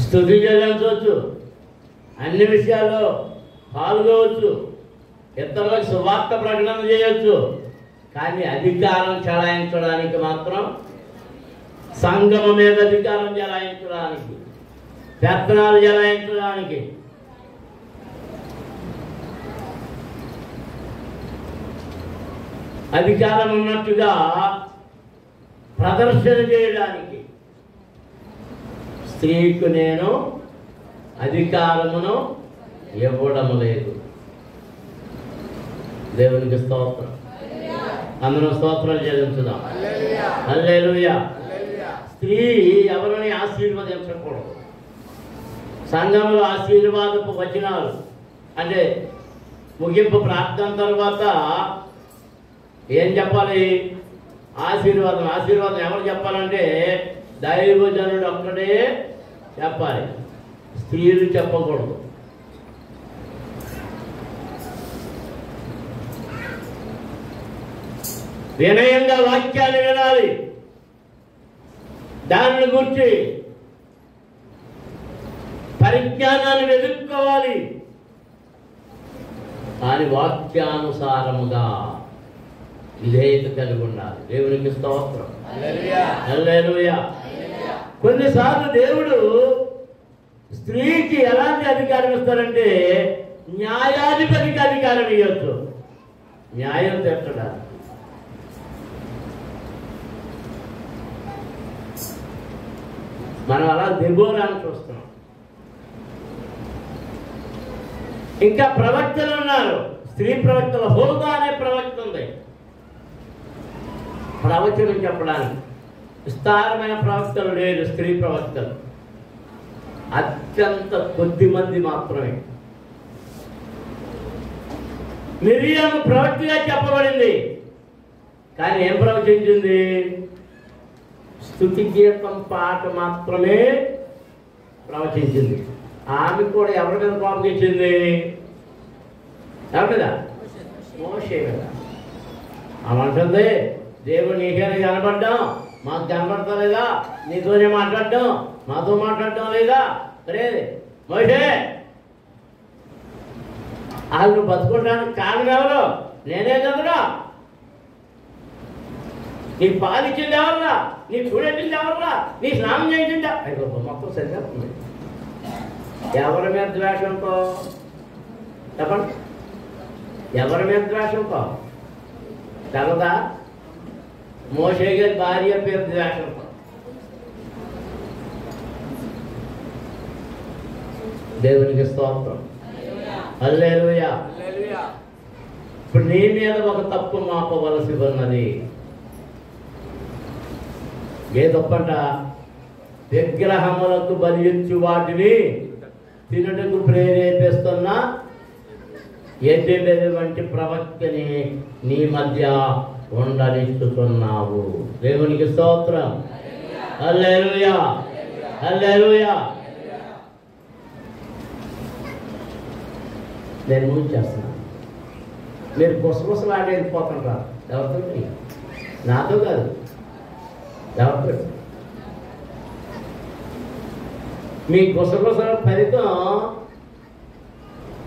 స్తుతి చెల్లించవచ్చు, అన్ని విషయాల్లో పాల్గొవచ్చు, ఇతరులకు సువార్త ప్రకటన చేయొచ్చు. కానీ అధికారం చెలాయించడానికి మాత్రం, సంఘము మీద అధికారం చెలాయించడానికి, పెత్తనాలు చెలాయించడానికి, అధికారం ఉన్నట్టుగా ప్రదర్శన చేయడానికి స్త్రీకు నేను అధికారమును ఇవ్వడం లేదు. దేవునికి స్తోత్రం. అందరూ స్తోత్రాలు చెల్లించుదాం. హల్లెలూయా. స్త్రీ ఎవరిని ఆశీర్వదించకూడదు. సంఘంలో ఆశీర్వాదపు వచనాలు అంటే ముగింపు ప్రార్థన తర్వాత ఏం చెప్పాలి? ఆశీర్వాదం. ఆశీర్వాదం ఎవరు చెప్పాలంటే దైవజనుడు ఒక్కడే చెప్పాలి, స్త్రీలు చెప్పకూడదు. వినయంగా వాక్యాన్ని వినాలి, దానిని గురించి పరిజ్ఞానాన్ని వెతుక్కోవాలి. కానీ వాక్యానుసారముగా విధేయత కలిగి ఉండాలి. దేవునికి స్తోత్రం. హల్లెలూయా. కొన్నిసార్లు దేవుడు స్త్రీకి ఎలాంటి అధికారం ఇస్తారంటే న్యాయాధిపతికి అధికారం ఇవ్వచ్చు, న్యాయం తీర్చడానికి. మనం అలా దెబోరాని చూస్తున్నాం. ఇంకా ప్రవక్తలు ఉన్నారు, స్త్రీ ప్రవక్తలు. హోదా అనే ప్రవక్త ఉంది, ప్రవచనం చెప్పడానికి. విస్తారమైన ప్రవక్తలు లేరు, స్త్రీ ప్రవక్తలు అత్యంత కొద్ది మంది మాత్రమే. మిరియాము ప్రవక్తగా చెప్పబడింది, కానీ ఏం ప్రవచించింది? స్తుతి గీతం పాట మాత్రమే ప్రవచించింది. ఆమె కూడా ఎవరి మీద కోపం ఇచ్చింది? ఎవరి మీద? మోషే మీద. ఆమె అంటుంది, దేవుడు నీకేనా కనపడ్డాం, మాకు కనపడతలేదా? నీతోనే మాట్లాడడం, మాతో మాట్లాడటం లేదా? సరే మోషే వాళ్ళు నువ్వు బతుకుంటానికి కారణం ఎవరు? నేనే కదరా. నీ పాలిచ్చింది ఎవర్రా? నీ చూడెట్టింది ఎవర్రా? నీ స్నానం చేయించిందా? అయ్యో మొత్తం సరిచేస్తుంది. ఎవరి మీద ద్వేషంతో చెప్పండి, ఎవరి మీద ద్వేషంతో? తెలదా? మోషే గారి భార్య పేరు ద్వేషంతో. దేవునికి స్తోత్రం. హల్లెలూయా. ఇప్పుడు నీ మీద ఒక తప్పు మాపవలసి ఉన్నది. ఏ తప్పంట? విగ్రహములకు బలి ఇచ్చు వాటిని తినుటకు ప్రేరేపిస్తున్న యెజెబెలు వంటి ప్రవక్తని నీ మధ్య ఉండనిస్తున్నావు. దేవునికి స్తోత్రం. హల్లెలూయా, హల్లెలూయా. నేను ముగించేస్తున్నాను. మీరు గుసగుసలాడి వెళ్ళిపోతుంటారు. ఎవరితో? నాతో కాదు, ఎవరితో? మీ గుసగుసల ఫలితం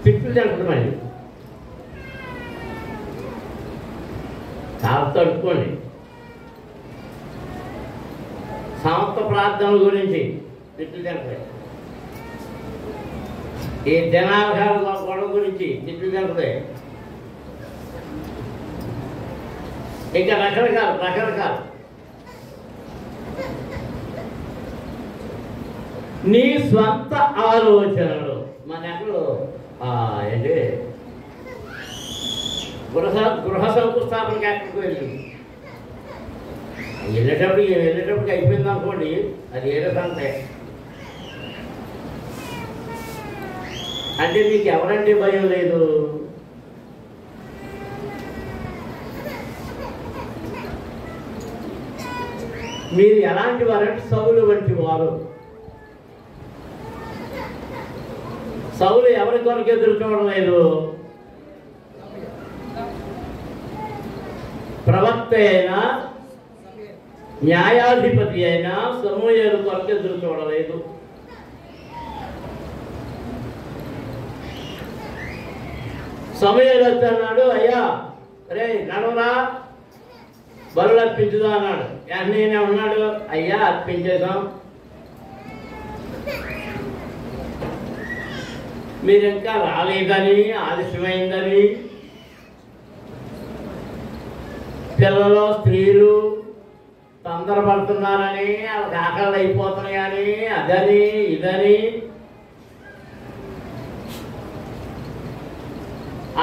తిట్లు తింటుందండి. చాలా తడుపుకోండి. సమస్త ప్రార్థనల గురించి తిట్లు తింటాయి. ఈ జనాభాల గొడవ గురించి తిట్లు తింటాయి. ఇంకా రకరకాలు నీ స్వంత ఆలోచనలు. మన ఎక్కడో ఏంటి గృహ శంకుస్థాపనకి ఎక్కడికి వెళ్ళేటప్పటికి అయిపోయింది అనుకోండి, అది ఏదో సంతే. అంటే మీకు ఎవరంటే భయం లేదు? మీరు ఎలాంటి వారంటే సౌలు వంటి వారు. సౌలు ఎవరి కొరకు ఎదురు చూడడం లేదు? ప్రవక్త అయినా న్యాయాధిపతి అయినా సమూయేలు కొరకు ఎదురు చూడలేదు. సమూయేలు వచ్చాడు, అయ్యా రే నడవరా బరులు అర్పించుదా అన్నాడు. నేనే ఉన్నాడు, అయ్యా అర్పించేసాం. మీరు ఇంకా రాలేదని, ఆలస్యమైందని, పిల్లలు స్త్రీలు తొందరపడుతున్నారని, వాళ్ళకి ఆకలి అయిపోతున్నాయని, అదని ఇదని,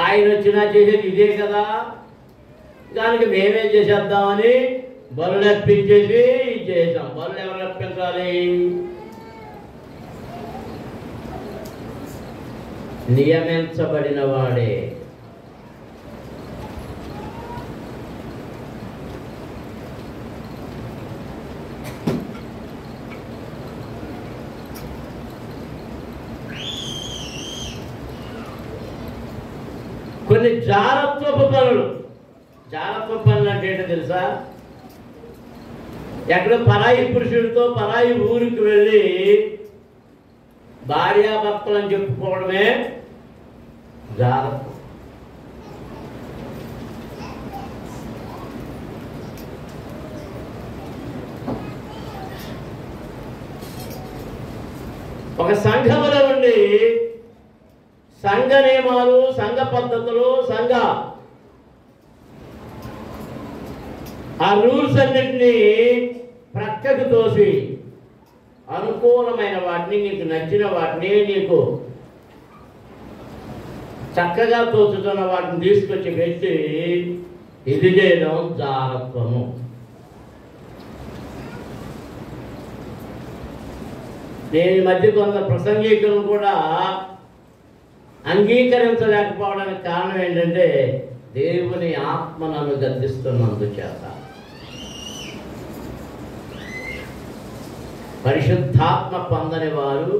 ఆయన వచ్చినా చేసేది ఇదే కదా, దానికి మేమే చేసేద్దామని బరులు అర్పించేసి చేసాం. బరులు ఎవరు అర్పించాలి? నియమించబడిన వాడే. కొన్ని జారత్వపు పనులు అంటే ఏంటో తెలుసా? ఎక్కడో పరాయి పురుషుడితో పరాయి ఊరికి వెళ్ళి భార్యాభర్తలని చెప్పుకోవడమే జాగ్రత్త. ఒక సంఘములో ఉండి సంఘ నియమాలు, సంఘ పద్ధతులు, ఆ రూల్స్ అన్నింటినీ ప్రక్కకు తోసి అనుకూలమైన వాటిని, నీకు నచ్చిన వాటిని, నీకు చక్కగా తోచుతున్న వాటిని తీసుకొచ్చి పెట్టి ఇది చేయడం జాగ్రత్తము. నేను ఈ మధ్య కొంత ప్రసంగికులను కూడా అంగీకరించలేకపోవడానికి కారణం ఏంటంటే దేవుని ఆత్మ నన్ను గద్దిస్తున్నందుచేత. పరిశుద్ధాత్మ పొందని వారు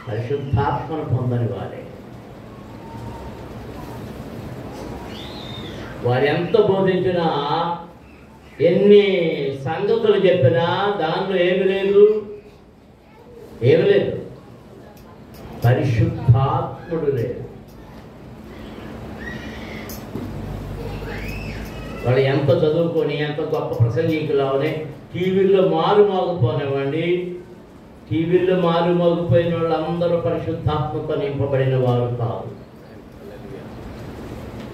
పరిశుద్ధాత్మను పొందని వారే. వారు ఎంత బోధించినా, ఎన్ని సంగతులు చెప్పినా దానిలో ఏమి లేదు, పరిశుద్ధాత్ముడు లేదు. వాళ్ళు ఎంత చదువుకొని ఎంత గొప్ప ప్రసంగికులు అవని టీవీల్లో మారుమోగిపోనివ్వండి. టీవీల్లో మారుమోగిపోయిన వాళ్ళందరూ పరిశుద్ధాత్మతో నింపబడిన వారు కాదు.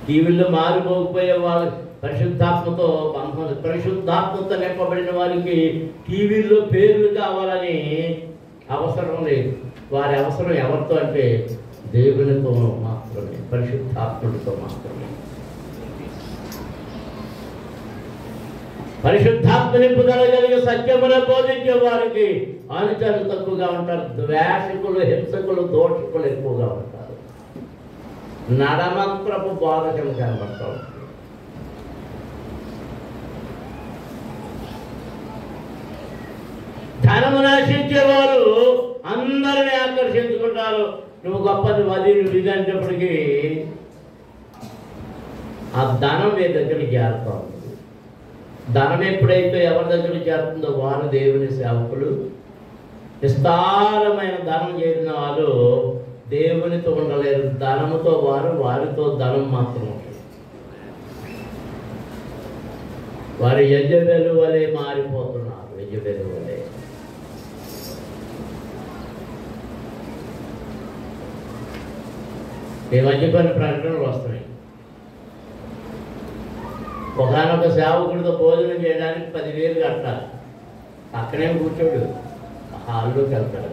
టీవీల్లో మారుమోగిపోయే వాళ్ళు పరిశుద్ధాత్మతో పరిశుద్ధాత్మతో నింపబడిన వారికి టీవీల్లో పేర్లు కావాలని అవసరం లేదు. వారి అవసరం ఎవరితో అంటే దేవునితో మాత్రమే, పరిశుద్ధాత్ముడితో మాత్రమే. పరిశుద్ధాత్మ నింపుదల కలిగి సత్యమును బోధించే వారికి అనుచరులు తక్కువగా ఉంటారు. ద్వేషకులు, హింసకులు, దోషకులు ఎక్కువగా ఉంటారు. నడమంత్రపు బోధకులు కనబడతారు. ధనము నాశించేవారు అందరినీ ఆకర్షించుకుంటారు. నువ్వు గొప్పది వది నువ్వు ఇది అనేటప్పటికీ ఆ ధనం మీ దగ్గరికి చేరుతా ఉంది. ధనం ఎప్పుడైతే ఎవరి దగ్గరికి చేరుతుందో వారు దేవుని సేవకులు. విస్తారమైన ధనం చేరిన వాళ్ళు దేవునితో ఉండలేరు. ధనముతో వారు, వారితో ధనం మాత్రం ఉంటుంది. వారు యెజబెలు వలె మారిపోతున్నారు. యెజబెలు వలె ఈ మధ్య కొన్ని ప్రకటనలు వస్తున్నాయి. ఒకనొక సేవకుడితో భోజనం చేయడానికి 10,000 కట్టాలి. అక్కడే కూర్చోడు, హాల్లోకి వెళ్తాడు.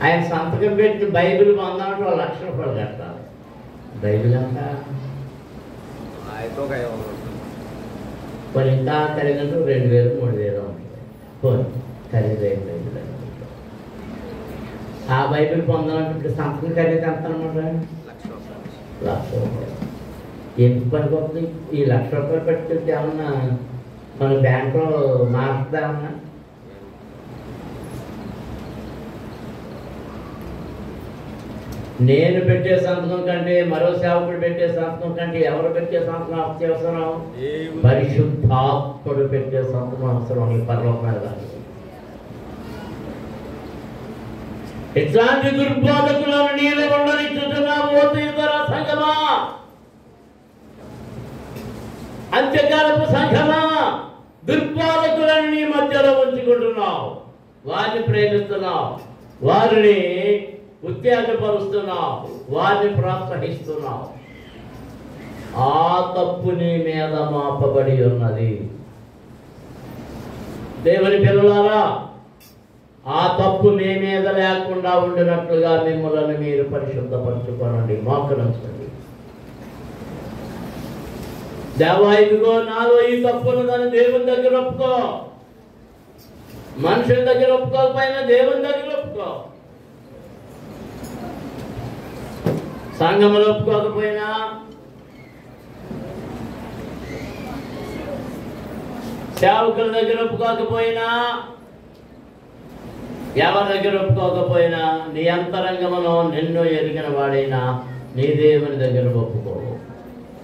ఆయన సంతకం పెట్టి బైబిల్ పొందాలంటే 1,00,000 రూపాయలు కట్టాలి. బైబిల్ అంతా కొన్ని ఇంకా ఖరీదంటూ 2,000, 3,000 ఉంటుంది. పోనీ ఖరీదైన బైబిల్ అనుకుంటాం. ఆ బైబిల్ పొందాలంటే ఇప్పుడు సంతకం ఖరీదు ఎంత అనమాట? 1,00,000 రూపాయలు. ఎందుకు పనికొస్తుంది? ఈ 1,00,000 రూపాయలు పెట్టుకుంటే ఏమన్నా మన బ్యాంకులో మారుతుందా? నేను పెట్టే సంతకం కంటే, మరో సేవకుడు పెట్టే సంతకం కంటే ఎవరు పెట్టే సంతకం అత్యవసరం? పరిశుద్ధాత్ముడు పెట్టే సంతకం అవసరం. ఈ పరలోకాలు ఇట్లాంటి దుర్బోధకులను నీవు ఉండనిచ్చుతున్నావు. ఇతర సంఘమా, అంత్యకాలపు సంఘమా, దుర్బోధకులను నీ మధ్యలో ఉంచుకుంటున్నావు. వారిని ప్రేమిస్తున్నావు, వారిని ఉత్తేజపరుస్తున్నావు, వారిని ప్రోత్సహిస్తున్నావు. ఆ తప్పు నీ మీద మాపబడి ఉన్నది. దేవుని పిల్లలారా, ఆ తప్పు మీ మీద లేకుండా ఉండినట్లుగా మిమ్మల్ని మీరు పరిశుద్ధపరచుకోనండి. మోకరించండి. దేవా, ఇదిగో నాలో ఈ తప్పును దాన్ని దేవుని దగ్గర ఒప్పుకో. మనుషుల దగ్గర ఒప్పుకోకపోయినా దేవుని దగ్గర ఒప్పుకో. సంఘములు ఒప్పుకోకపోయినా, సేవకుల దగ్గర ఒప్పుకోకపోయినా, ఎవరి దగ్గర ఒప్పుకోకపోయినా, నీ అంతరంగములో నిన్ను ఎరిగిన వాడైనా నీ దేవుని దగ్గర ఒప్పుకో.